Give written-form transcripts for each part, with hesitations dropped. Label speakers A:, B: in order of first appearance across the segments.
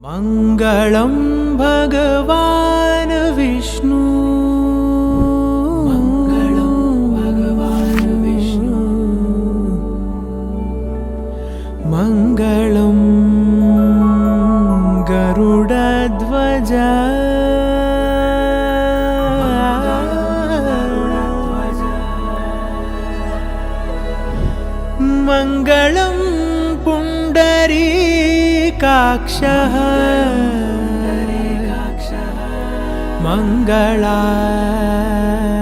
A: मङ्गलं भगवान् विष्णु मङ्गलं भगवान् विष्णु मङ्गलं गरुडध्वज मङ्गलं पुण्डरीकाक्षः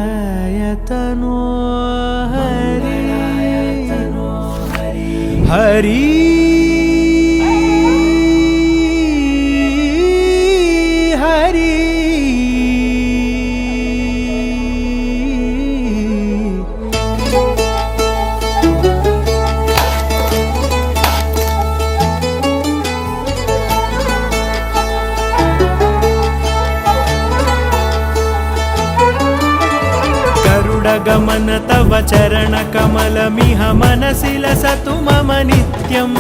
A: मङ्गलायतनो हरि हरि गमन तव चरण कमलमिह मनसि लसतु मम नित्यम्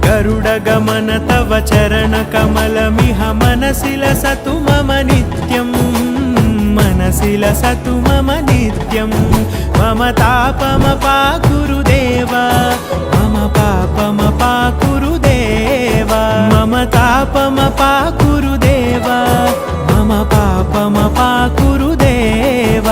A: गरुडगमन तव चरण कमलमिह मनसि लसतु मम नित्यम् मनसि लसतु मम नित्यम् मम तापमपाकुरु देव मम पापमपाकुरु देव मम तापमपाकुरु देव मम पापमपाकुरु देव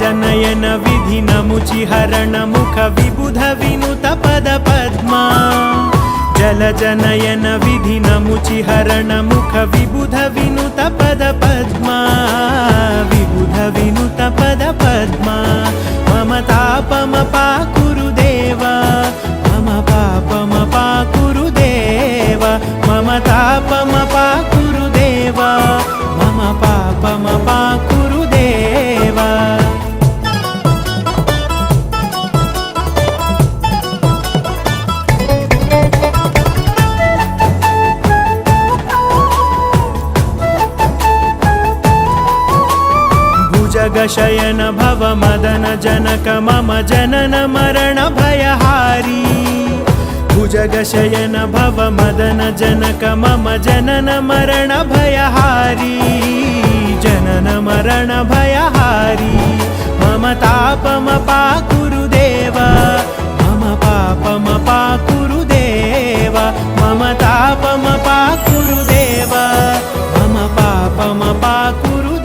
A: जनयन विधि नमुचि हरण मुख विबुध विनुत पद पद्मा जल जनयन विधि नमुचि हरण मुख विबुध विनुत पद पद्मा विबुध विनुत पद पद्मा मम तापमपाकुरु देव मम पापमपाकुरु देव मम तापमपाकुरु देव मम पापमपाकुरु देव जगशयन भव मदन जनक मम जनन मरण भयहारी भुजगशयन भव मदन जनक मम जनन मरण भयहारी जनन मरण भयहारी मम तापमपाकुरु देव मम पापमपाकुरु देव मम तापमपाकुरु देव मम पापमपाकुरु